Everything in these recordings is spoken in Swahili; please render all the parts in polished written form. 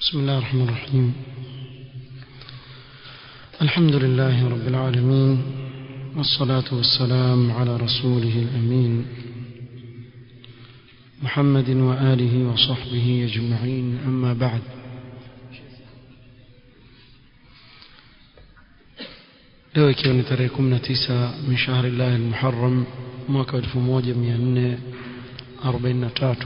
بسم الله الرحمن الرحيم. الحمد لله رب العالمين، والصلاة والسلام على رسوله الأمين محمد وآله وصحبه أجمعين، أما بعد. leo ikiwa ni tarehe 19 min shahri Allah al-Muharram mwaka 1443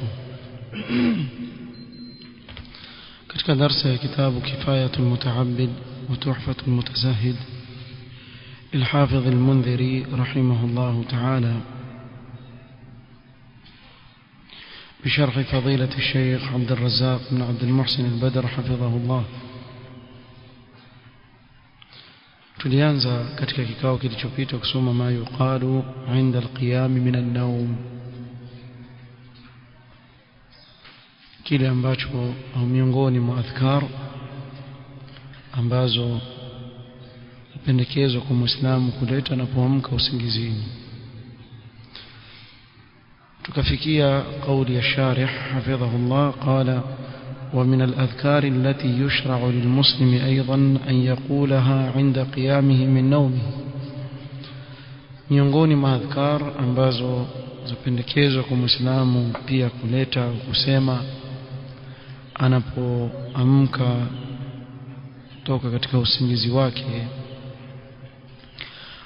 katika darasa ya kitabu Kifayatul Muta'abbid wa Tuhfatul Mutazahid al-Hafidh al-Mundhiri rahimahullah ta'ala بشرح فضيلة الشيخ عبد الرزاق بن عبد المحسن البدر حفظه الله. tulianza katika kikao kilichopita kusoma ma yuqalu 'inda al-qiyam min an-nawm, kile ambacho au miongoni mwa adhkar ambazo pendekezo kwa Muislamu kuleta anapoamka usingizini. tukafikia kauli ya sharih hafidhahu Allah qala ومن الأذكار التي يشرع للمسلم أيضا أن يقولها عند قيامه من نومه. miongoni mwa adhkar ambazo zapendekezwa kwa Muislamu pia kuleta kusema anapoamka toka katika usingizi wake: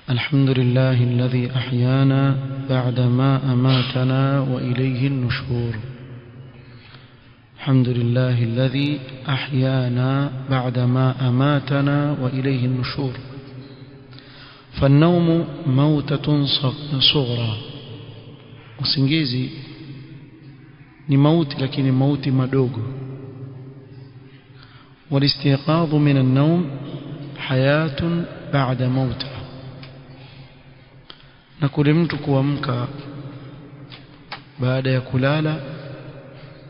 alhamdulillahi alladhi ahyana ba'da ma amatana wa ilayhi an-nushur. الحمد لله الذي أحيانا بعدما أماتنا وإليه النشور. فالنوم موتة صغرى. usingizi ni mauti, lakini mauti madogo. والاستيقاظ من النوم حياة بعد موت. na kule mtu kuamka baada ya kulala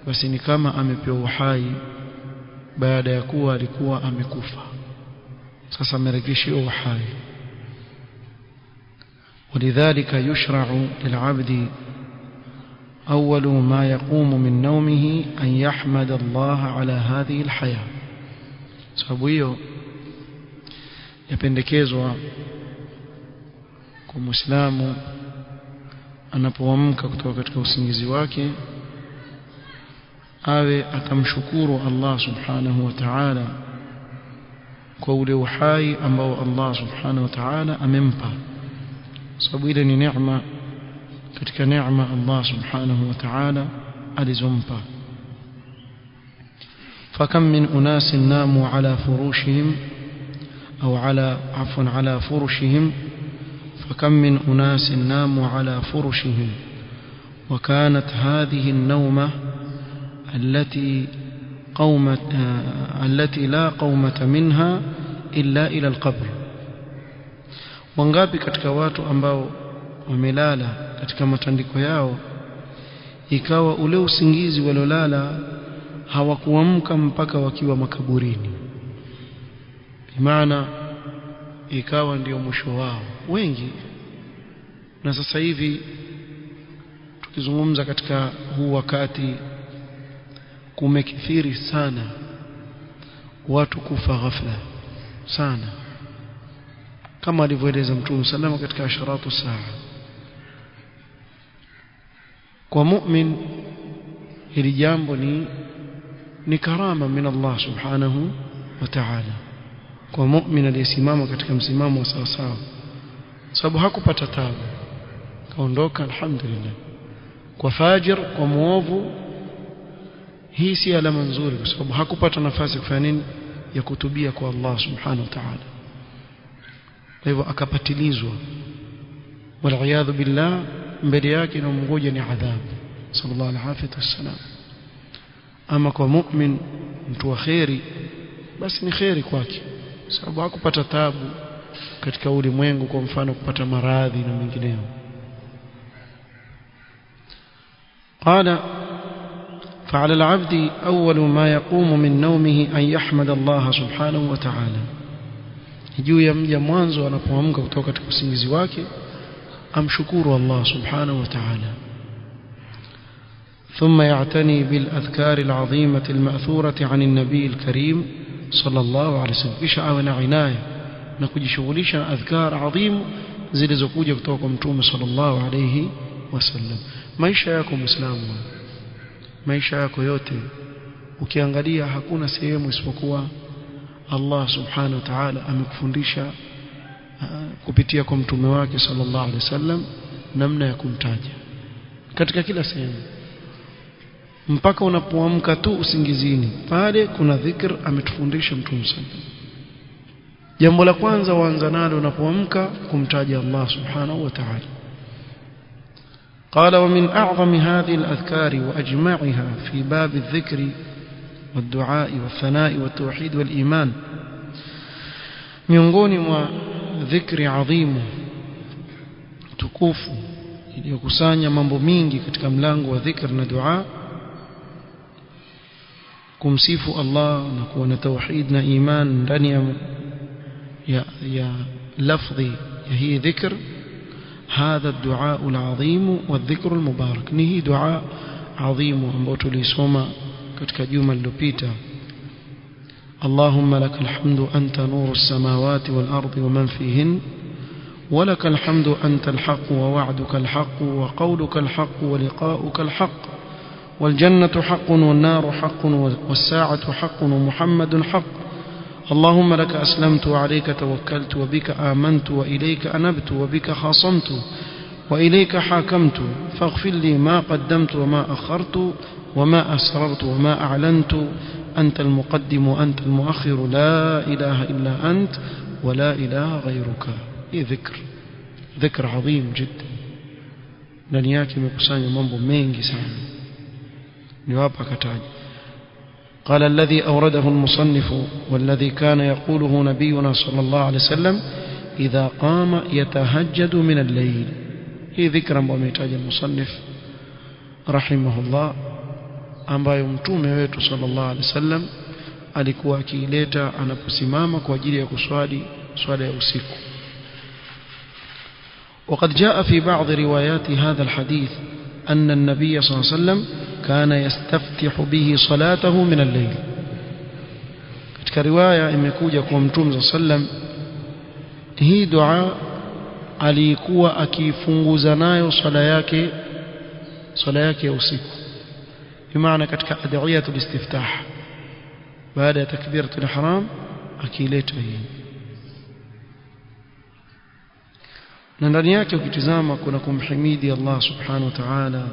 basi ni kama amepewa uhai baada ya kuwa alikuwa amekufa, sasa amerejeshiwa uhai. ولذلك يشرع للعبد أول ما يقوم من نومه أن يحمد الله على هذه الحياة. sababu hiyo yapendekezwa kwa Muislamu anapoamka kutoka katika usingizi wake awe atamshukuru Allah subhanahu wa ta'ala kwa ule uhai ambao Allah subhanahu wa ta'ala amempa, sababu ile ni neema katika neema Allah subhanahu wa ta'ala alizompa. فكم من أناس ناموا على فروشهم أو على فرشهم فكم من أناس ناموا على فرشهم وكانت هذه النومة التي لا قومة منها إلا إلى القبر. wangapi katika watu ambao wamelala katika matandiko yao ikawa ule usingizi walolala hawakuamka mpaka wakiwa makaburini, maana ikawa ndio mwisho wao wengi. na sasa hivi tukizungumza katika huu wakati kumekithiri sana watu kufa ghafla sana, kama alivyoeleza Mtume sallallahu katika asharatu saa. kwa mu'min hili jambo ni karama min Allah subhanahu wa ta'ala, kwa mu'min aliyesimama katika msimamo wa sawa sawa, sababu hakupata taabu kaondoka alhamdulillah. kwa fajir, kwa muovu, hii si alama nzuri, kwa sababu hakupata nafasi kufanya nini, ya kutubia kwa Allah subhanahu wa ta'ala. kwa hivyo akapatilizwa, wal billah, mbele yake na mngoja ni adhabu. sallallahu alaihi wasallam. ama kwa mu'min, mtu wa khairi, basi ni khairi kwake, sababu hakupata taabu katika ulimwengu, kwa mfano kupata maradhi na mengineyo. قال فعلى العبد أول ما يقوم من نومه أن يحمد الله سبحانه وتعالى. juu ya mja mwanzo anapoamka kutoka katika usingizi wake amshukuru Allah subhanahu wa ta'ala. ثم يعتني بالأذكار العظيمة المأثورة عن النبي الكريم صلى الله عليه وسلم kisha awe na inaya na kujishughulisha na adhkar adhim zilizokuja kutoka kwa mtume sallallahu alayhi wasallam. Maisha yako Muislamu, maisha yako yote ukiangalia hakuna sehemu isipokuwa Allah subhanahu wa ta'ala amekufundisha kupitia kwa mtume wake sallallahu alaihi wasallam namna ya kumtaja katika kila sehemu. Mpaka unapoamka tu usingizini, pale kuna dhikr ametufundisha mtume sallallahu. Jambo la kwanza waanza nalo unapoamka kumtaja Allah subhanahu wa ta'ala. قال ومن أعظم هذه الأذكار وأجمعها في باب الذكر والدعاء والثناء والتوحيد والإيمان miongoni mwa dhikri adhimu tukufu iliyokusanya mambo mingi katika mlango wa dhikr na dua, kumsifu Allah na kuwa na tauhid na iman ndani ya lafzi ya hii dhikr. هذا الدعاء العظيم والذكر المبارك نهي دعاء عظيم ambao tulisoma katika juma lililopita. اللهم لك الحمد أنت نور السماوات والأرض ومن فيهن ولك الحمد أنت الحق ووعدك الحق وقولك الحق ولقاؤك الحق والجنة حق والنار حق والساعة حق ومحمد حق. اللهم لك أسلمت وعليك توكلت وبك آمنت وإليك أنبت وبك خاصمت وإليك حاكمت فاغفر لي ما قدمت وما أخرت وما أسررت وما أعلنت أنت المقدم وأنت المؤخر لا إله إلا أنت ولا إله غيرك. ذكر عظيم جدا ndani yake imekusanya mambo mengi sana. niwapa kataji. قال الذي أورده المصنف والذي كان يقوله نبينا صلى الله عليه وسلم إذا قام يتهجد من الليل. هي ذكرا بميتاج المصنف رحمه الله ambayo mtume wetu sallallahu alaihi wasallam alikuwa akiileta anaposimama kwa ajili ya kuswali swala ya usiku. وقد جاء في بعض روايات هذا الحديث أن النبي صلى الله عليه وسلم كان يستفتح به صلاته من الليل. katika riwaya imekuja kwa mtume sallam hii dua alikuwa akifunguza nayo swala yake ya usiku. bimaana katika adhiyatul istiftah baada ya takbiratul ihram akileta hii, na ndani yake ukitizama kuna kumhimidi Allah subhanahu wa ta'ala,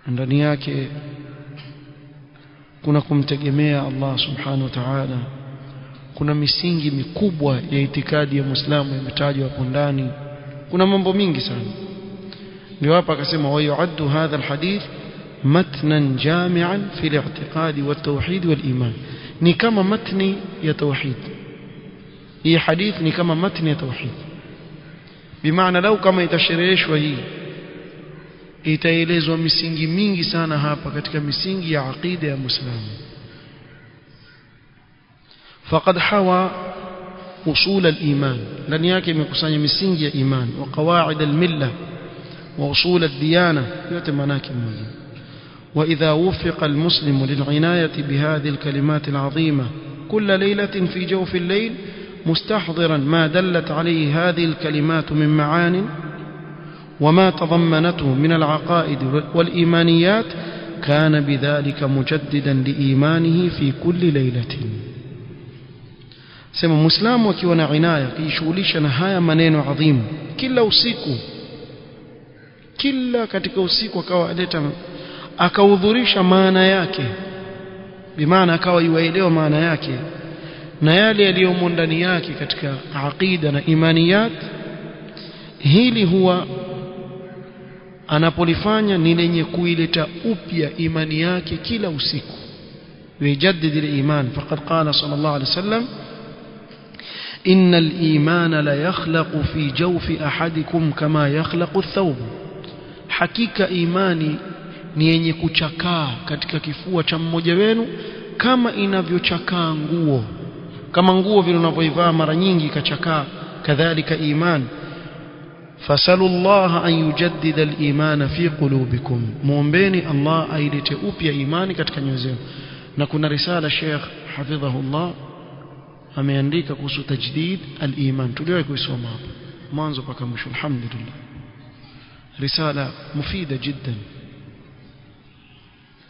ndani yake kuna kumtegemea Allah subhanahu wa ta'ala, kuna misingi mikubwa ya itikadi ya Muislamu imetajwa hapo ndani, kuna mambo mingi sana. ndio hapa akasema wa yu'addu hadha alhadith matnan jami'an fi al-i'tiqad wa at-tauhid wal-iman. ni kama matni ya tauhid. hii hadith ni kama matni ya tauhid, bimaana lau kama itashereheshwa hii itaelezwa misingi mingi sana hapa katika misingi ya aqida ya Muislamu. faqad hawa usul al-iman, ndani yake imekusanya misingi ya iman wa qawaid al-millah wa usul ad-diyana, yote maana yake moja. wa idha wufiqa al-muslimu lil-inayati bihadhihi al-kalimat al-azima kull laylatin fi jawf al-layl مستحضرا ما دلت عليه هذه الكلمات من معان وما تضمنته من العقائد والإيمانيات كان بذلك مجددا لإيمانه في كل ليلة. سمى مسلم وكيونا عناية كيشغليش نهاية منين عظيم كلا usiku, kila katika usiku akawa aleta akaudhurisha maana yake, bimaana akawa yuelewa maana yake na yale yaliyomo ndani yake katika aqida na imaniyat. hili huwa anapolifanya ni lenye kuileta upya imani yake kila usiku, yujaddid al-iman. faqad qala sallallahu alayhi wasallam inna al-imana la yakhlaqu fi jawfi ahadikum kama yakhlaqu ath-thawb. hakika imani ni yenye kuchakaa katika kifua cha mmoja wenu kama inavyochakaa nguo. kama nguo vile unavyoivaa mara nyingi ikachakaa, kadhalika iman. fasalu Allah an yujaddida al-iman fi qulubikum, muombeni Allah ailete upya imani katika nyoyo zenu. Na kuna risala Sheikh hafidhahullah ameandika kuhusu tajdid al-iman, tuliwahi kuisoma hapa mwanzo mpaka mwisho, alhamdulillah. risala mufida jiddan,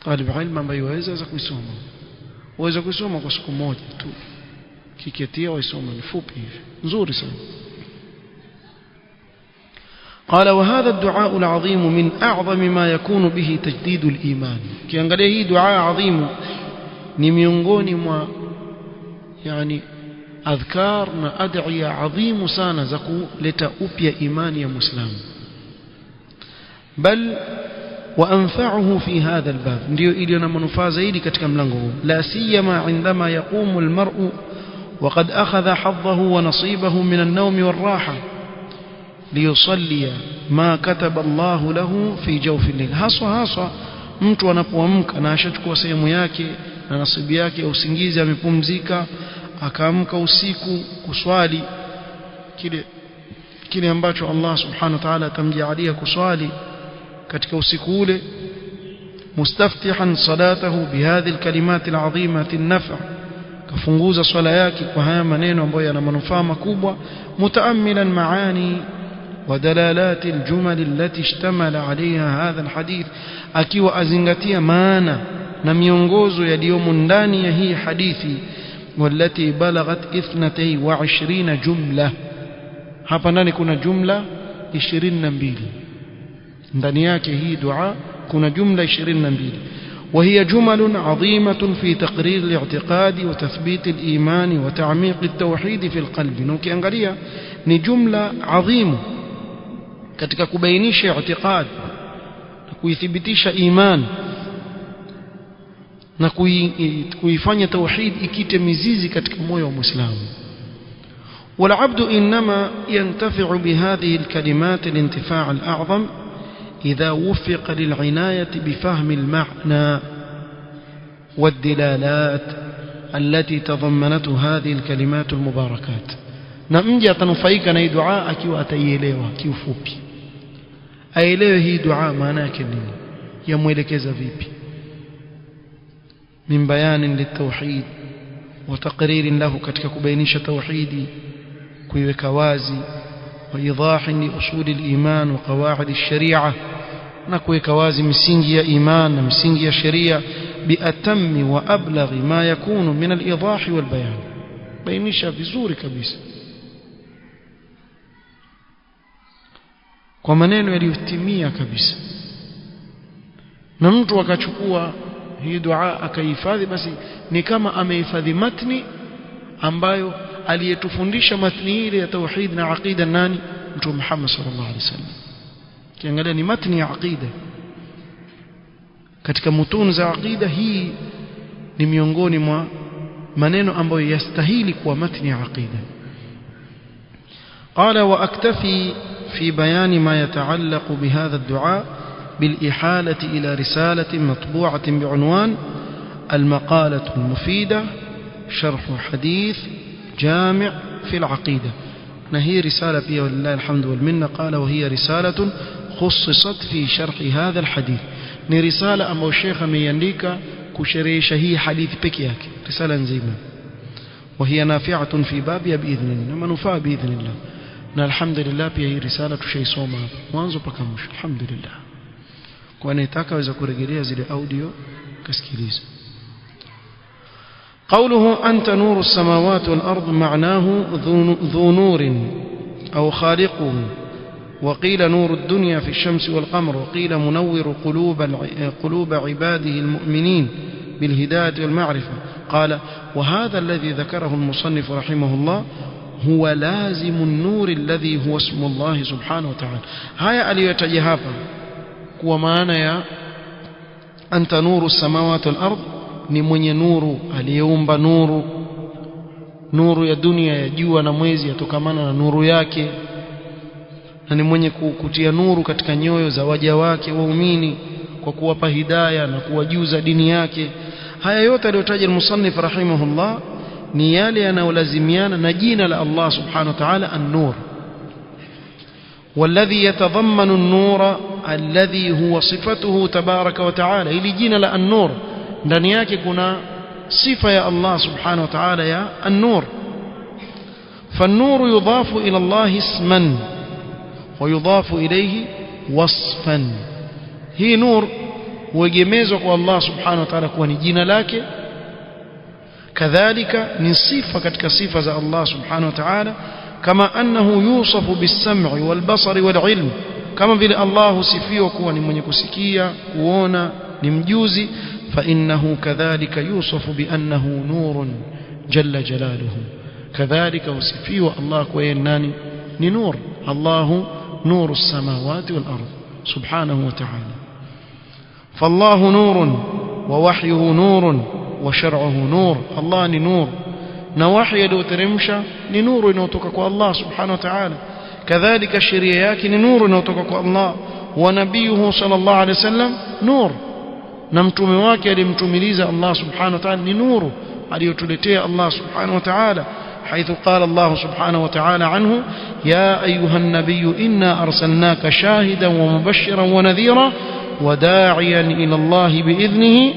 talib ilmu ambaye waweza kuisoma, waweza kuisoma kwa siku moja tu, kiketia waisoma, ni fupi hivi, nzuri sana. قال وهذا الدعاء العظيم من أعظم ما يكون به تجديد الإيمان. kiangalia hii dua adhimu ni miongoni mwa yani adhkar na ad'iya adhimu sana za kuleta upya imani ya Muislamu. bal وأنفعه في هذا الباب, ndio iliyo na manufaa zaidi katika mlango huu. la siyama indama yaqumu almar'u وقد أخذ حظه ونصيبه من النوم والراحة ليصلي ما كتب الله له في جوف الليل. haswa mtu anapoamka na ashachukua sehemu yake na nasibu yake ya usingizi, amepumzika, akaamka usiku kuswali kile ambacho Allah subhanahu wa ta'ala atamjalia kuswali katika usiku ule, mustaftihan salatahu bihadhi alkalimat alazimati an-naf', kafunguza swala yake kwa haya maneno ambayo yana manufaa makubwa, mutaammilan maani ودلالات الجمل التي اشتمل عليها هذا الحديث, akiwa azingatia maana na miongozo yaliyomo ndani ya hii hadithi, والتي بلغت 22 jumla. hapa ndani kuna jumla 22, ndani yake hii dua kuna jumla 22, وهي جمل عظيمة في تقرير الاعتقاد وتثبيت الإيمان وتعميق التوحيد في القلب. نوkiangalia ni jumla adhimu katika kubainisha i'tiqad na kuithibitisha iman na kuifanya tauhid ikite mizizi katika moyo wa Muislamu. والعبد إنما ينتفع بهذه الكلمات الانتفاع الأعظم إذا وفق للعناية بفهم المعنى والدلالات التي تضمنته هذه الكلمات المباركات. na mje atanufaika na hii dua akiwa ataielewa kiufupi, aelewe hii dua maana yake nini, yamuelekeza vipi, min bayanin litauhid wa taqririn lahu, katika kubainisha tauhidi, kuiweka wazi, wa idahin li usuli al-iman wa qawaid ash-sharia, na kuweka wazi misingi ya iman na misingi ya sharia, biatammi wa ablaghi ma yakunu min al-idahi wal bayan, bainisha vizuri kabisa kwa maneno yaliyotimia kabisa, na mtu akachukua hii dua akahifadhi, basi ni kama amehifadhi matni ambayo aliyetufundisha matni ile ya tauhid na aqida nani? Mtume Muhammad sallallahu alaihi wasallam. Kiangalia ni matni ya aqida, katika mutun za aqida hii ni miongoni mwa maneno ambayo yastahili kuwa matni ya aqida. قال وأكتفي في بيان ما يتعلق بهذا الدعاء بالإحالة إلى رسالة مطبوعة بعنوان المقالة المفيدة شرح حديث جامع في العقيدة. نهي رسالة فيها ولله الحمد والمنة. قال وهي رسالة خصصت في شرح هذا الحديث. ni risala ambayo Sheikh ameiandika kusherehesha hii hadithi peke yake, risala nzima. وهي نافعة في بابها بإذن الله, manufaa بإذن الله. na alhamdulillah pia hii risala tushaisoma mwanzo mpaka mwisho, alhamdulillah. kwa anayetaka waweza kurejelea zile audio kasikiliza. قوله أنت نور السماوات والأرض معناه ذو نور أو خالقه، وقيل نور الدنيا في الشمس والقمر، وقيل منور قلوب عباده المؤمنين بالهداية والمعرفة. قال وهذا الذي ذكره المصنف رحمه الله هو لازم النور الذي هو اسم الله سبحانه وتعالى. هيا aliyotaja hapa kwa maana ya anta nuru samawati wal ard, ni mwenye nuru, aliyeumba nuru ya dunia, ya jua na mwezi, yatokamana na nuru yake, na ni mwenye kutia nuru katika nyoyo za waja wake waumini kwa kuwapa hidayah na kuwajuza dini yake. haya yote aliyotaja al-musannif rahimahullah ni yale yanayolazimiana na jina la Allah subhanahu wa ta'ala an-nur. والذي يتضمن النور الذي هو صفته تبارك وتعالى. ili jina la an-nur ndani yake kuna sifa ya Allah subhanahu wa ta'ala ya an-nur. فالنور يضاف إلى الله اسما ويضاف إليه وصفا. هي نور huegemezwa kwa Allah subhanahu wa ta'ala kuwa ni jina lake, kadhalika ni sifa katika sifa za Allah subhanahu wa ta'ala, kama annahu yusafu bis-sam'i wal-basari wal-'ilm, kama vile Allah husifiwa kuwa ni mwenye kusikia, kuona, ni mjuzi, fa innahu kadhalika yusafu bi annahu nurun jalla jalaluhu, kadhalika husifiwa Allah kwa yeye nani? ni nur. Allahu nuru as-samawati wal-ard subhanahu wa ta'ala. فالله نور ووحيه نور وشرعه نور. الله ni nur na wahi aliyoteremsha ni nuru inayotoka kwa Allah subhanahu wa ta'ala, kadhalika sheria yake ni nuru inayotoka kwa Allah, wa nabiyuhu sallallahu alayhi wasallam nur, na mtume wake alimtumiliza Allah subhanahu wa ta'ala ni nuru aliyotuletea Allah subhanahu wa ta'ala, حيث قال الله سبحانه وتعالى عنه يا أيها النبي إنا أرسلناك شاهدا ومبشرا ونذيرا وداعيا إلى الله بإذنه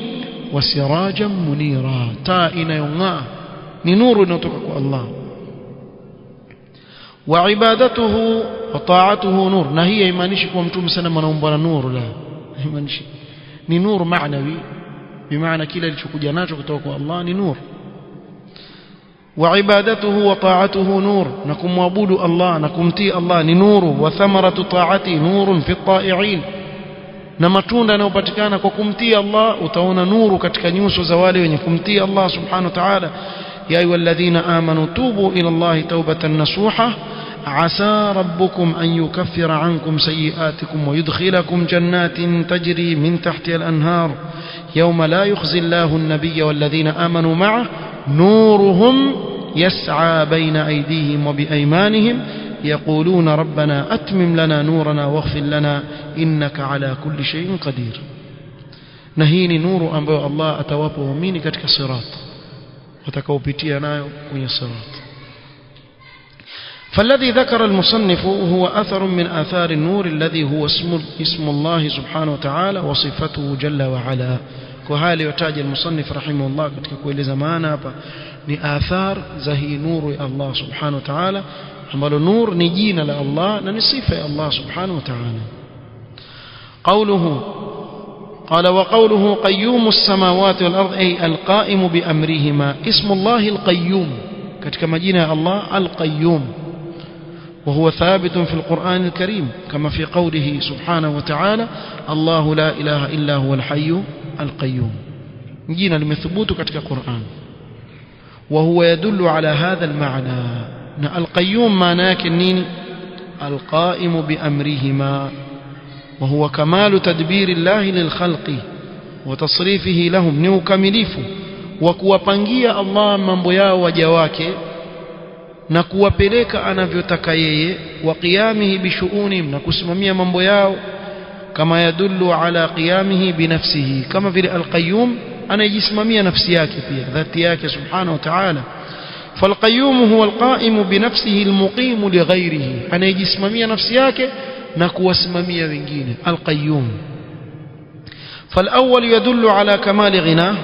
وسراجا منيرا. تائنا يوما نور نتوكك الله. وعبادته وطاعته نور. نهي إيمانيشك ومتوم سنة منومبنا نور، لا إيمانيشك ni nur معنوي بمعنى كلا لشكوجا nacho kutoka kwa Allah ni nur. وعبادته وطاعته نور. نكم وعبود الله نكمتي الله ni nuru. وثمرة طاعته نور في الطائعين. na matunda yanayopatikana kwa kumtii Allah utaona nuru katika nyuso za wale wenye kumtii Allah subhanahu wa ta'ala. ya ayyuhalladhina amanu tubu ila Allahi tawbatan nasuha asa rabbukum an yukaffira ankum sayi'atikum wa yudkhilakum jannatin tajri min tahtiha al-anhar yawma la yukhzi Allahu an-nabiyya walladhina amanu ma'ahu nuruhum yas'a bayna aydihim wa biaymanihim يقولون ربنا أتمم لنا نورنا واغفر لنا إنك على كل شيء قدير. نهيني نور أنبياء الله أتوابه وميني كتك صراط وتكوبتي نايو كوني صراط. فالذي ذكر المصنف هو أثر من آثار النور الذي هو اسم الله سبحانه وتعالى وصفته جل وعلا. وهالي يتاج المصنف رحمه الله كتك كويل زمانا لآثار زهي نور الله سبحانه وتعالى، ambalo nur ni jina la Allah na ni sifa ya Allah subhanahu wa ta'ala. قوله قال وقوله قيوم السماوات والأرض أي القائم بأمرهما. اسم الله القيوم katika majina ya Allah القيوم، وهو ثابت في القرآن الكريم كما في قوله سبحانه وتعالى الله لا إله إلا هو الحي القيوم. جينا لمثبوت katika Qur'an، وهو يدل على هذا المعنى. القيوم معناه نيني القائم بأمرهما، وهو كمال تدبير الله للخلق وتصريفه لهم. ni ukamilifu wa kuwapangia Allah mambo yao waja wake na kuwapeleka anavyotaka yeye, wa qiyamihi bishu'unihim, na kusimamia mambo yao, kama yadullu ala qiyamihi binafsihi, kama vile al-qayyum anajisimamia nafsi yake pia dhati yake subhanahu wa ta'ala. فالقيوم هو القائم بنفسه المقيم لغيره، anayejisimamia nafsi yake na kuwasimamia wengine القيوم. فالأول يدل على كمال غناه،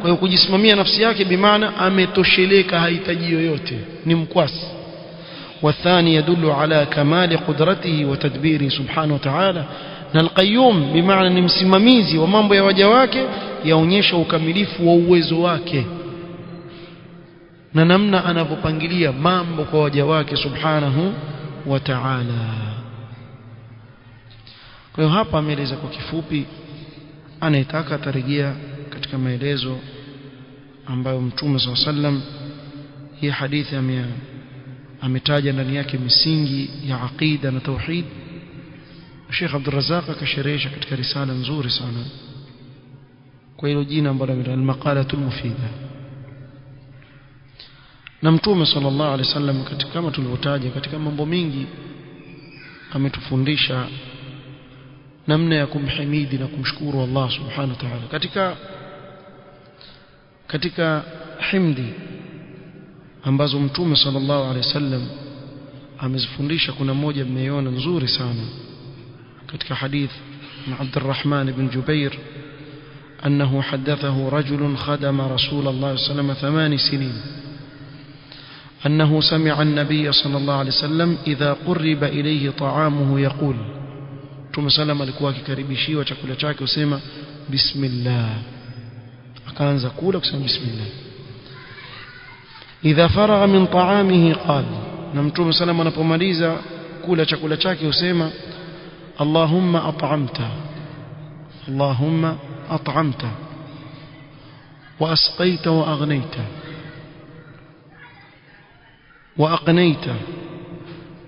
kwa hiyo kujisimamia nafsi yake bimaana ametosheleka, hahitaji yoyote, ni mkwasi. والثاني يدل على كمال قدرته وتدبيره سبحانه وتعالى. na القيوم bimaana ni msimamizi wa mambo ya waja wake, yaonyesha ukamilifu wa uwezo wake na namna anavyopangilia mambo kwa waja wake subhanahu wa ta'ala. Kwa hiyo hapa ameeleza kwa kifupi, anayetaka atarejea katika maelezo ambayo Mtume SAW hii hadithi ametaja ndani yake misingi ya aqida na tauhid. Sheikh Abdul Razzaq akasherehesha katika risala nzuri sana kwa hilo jina ambalo ni al-maqalatul mufida. na Mtume sallallahu alaihi wasallam katika kama tulivyotaja katika mambo mingi ametufundisha namna ya kumhimidi na kumshukuru Allah subhanahu wa ta'ala. Katika himdi ambazo Mtume sallallahu alaihi wasallam amezifundisha kuna moja mmeiona nzuri sana katika hadith na Abdurrahman ibn Jubair أنه حدثه رجل خدم رسول الله صلى الله عليه وسلم 8 سنين أنه سمع النبي صلى الله عليه وسلم إذا قرب إليه طعامه يقول ثم سلم alikuwa akikaribishiwa chakula chake usema bismillah akaanza kula kusema bismillah idha faragha min ta'amihi qala na mtume sallam anapomaliza kula chakula chake usema Allahumma at'amta Allahumma at'amta wa asqaita wa aghnayta wa aqnayta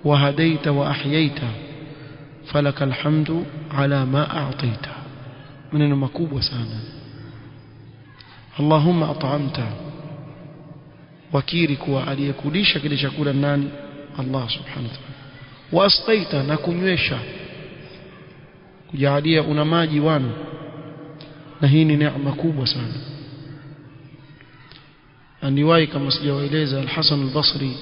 wa hadayta wa ahyayta falaka alhamdu ala ma a'tayta maneno makubwa sana Allahumma at'amta wakiri kuwa aliyekulisha kile chakula nani Allah subhanahu wa ta'ala wa asqaita na kunywesha kujalia una maji wanu na hii ni neema kubwa sana aniwahi kama sijawaeleza al-Hasan al-Basri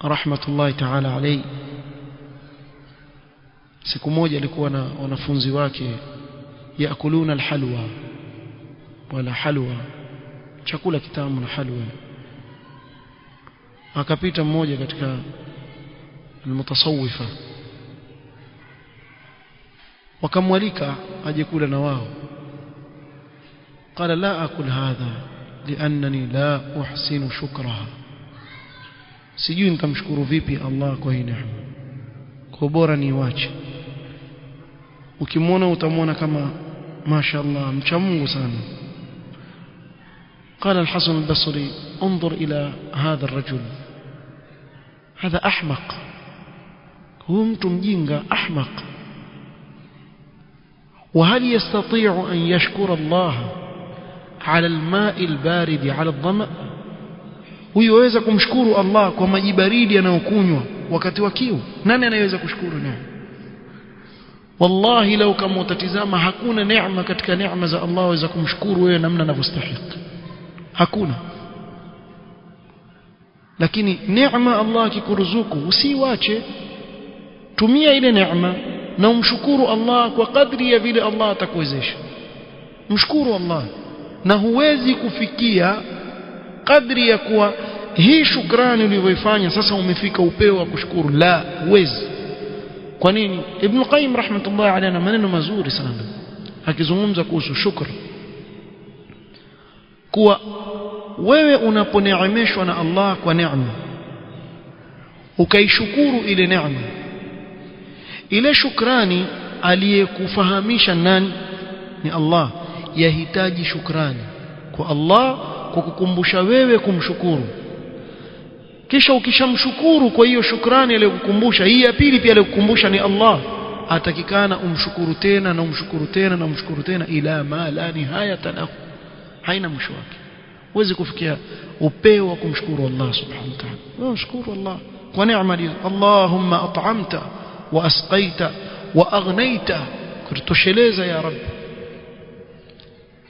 rahmatullahi ta'ala alayhi siku moja alikuwa na wanafunzi wake yakuluna al-halwa wala halwa chakula kitamu na halwa akapita mmoja katika al-mutasawwifa wakamwalika aje kula na wao قال لا أكل هذا لأنني لا أحسن شكرها sijui nitamshukuru vipi Allah kwa hii neema kwa bora niwache ukimwona utamwona kama mashaallah mcha Mungu sana قال الحسن البصري انظر إلى هذا الرجل هذا أحمق هو mtu mjinga أحمق وهل يستطيع أن يشكر الله على الماء البارد على الظمأ huyoweza kumshukuru Allah kwa maji baridi yanayokunywa wakati wa kiu nani anayeweza kushukuru neema wallahi lau kama utatizama hakuna neema katika neema za Allah waweza kumshukuru wewe namna anavyostahili hakuna lakini neema Allah akikuruzuku usiwache tumia ile neema na umshukuru Allah kwa kadri ya vile Allah atakuwezesha mshukuru Allah na huwezi kufikia kadri ya kuwa hii shukrani uliyoifanya sasa umefika upeo wa kushukuru la huwezi kwa nini Ibn Qayyim rahmatullah alayhi na maneno mazuri sana akizungumza kuhusu shukr kuwa wewe unaponeemeshwa na Allah kwa neema ukaishukuru ile neema ile shukrani aliyekufahamisha nani ni Allah yahitaji shukrani kwa Allah kwa kukumbusha wewe kumshukuru kisha ukishamshukuru kwa hiyo shukrani aliyokukumbusha hii ya pili pia aliyokukumbusha ni Allah atakikana umshukuru tena na umshukuru tena na umshukuru tena ila ma la nihayata lahu haina mwisho wake huwezi kufikia upeo wa kumshukuru Allah subhanahu wa ta'ala wewe mshukuru Allah kwa neema hiyo Allahumma at'amta wa asqaita wa aghnayta kutosheleza ya Rabb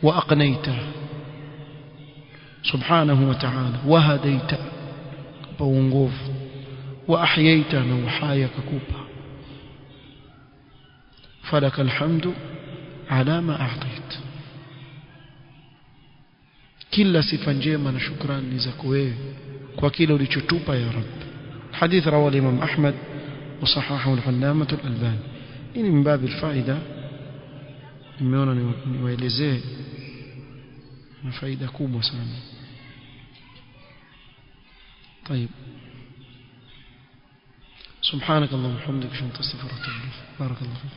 wa aqnayta subhanahu wa ta'ala wa hadaita kwa uongofu wa ahyaita na uhai akakupa falaka alhamdu ala ma a'tait kila sifa njema na shukrani zako wewe kwa kile ulichotupa ya Rabb hadith rawi Imam Ahmad وصححه العلامة الألباني إني من باب الفائدة nimeona niwaelezee na faida kubwa sana طيب سبحانك اللهم وبحمدك اشهد ان لا اله الا انت استغفرك واتوب اليك بارك الله فيك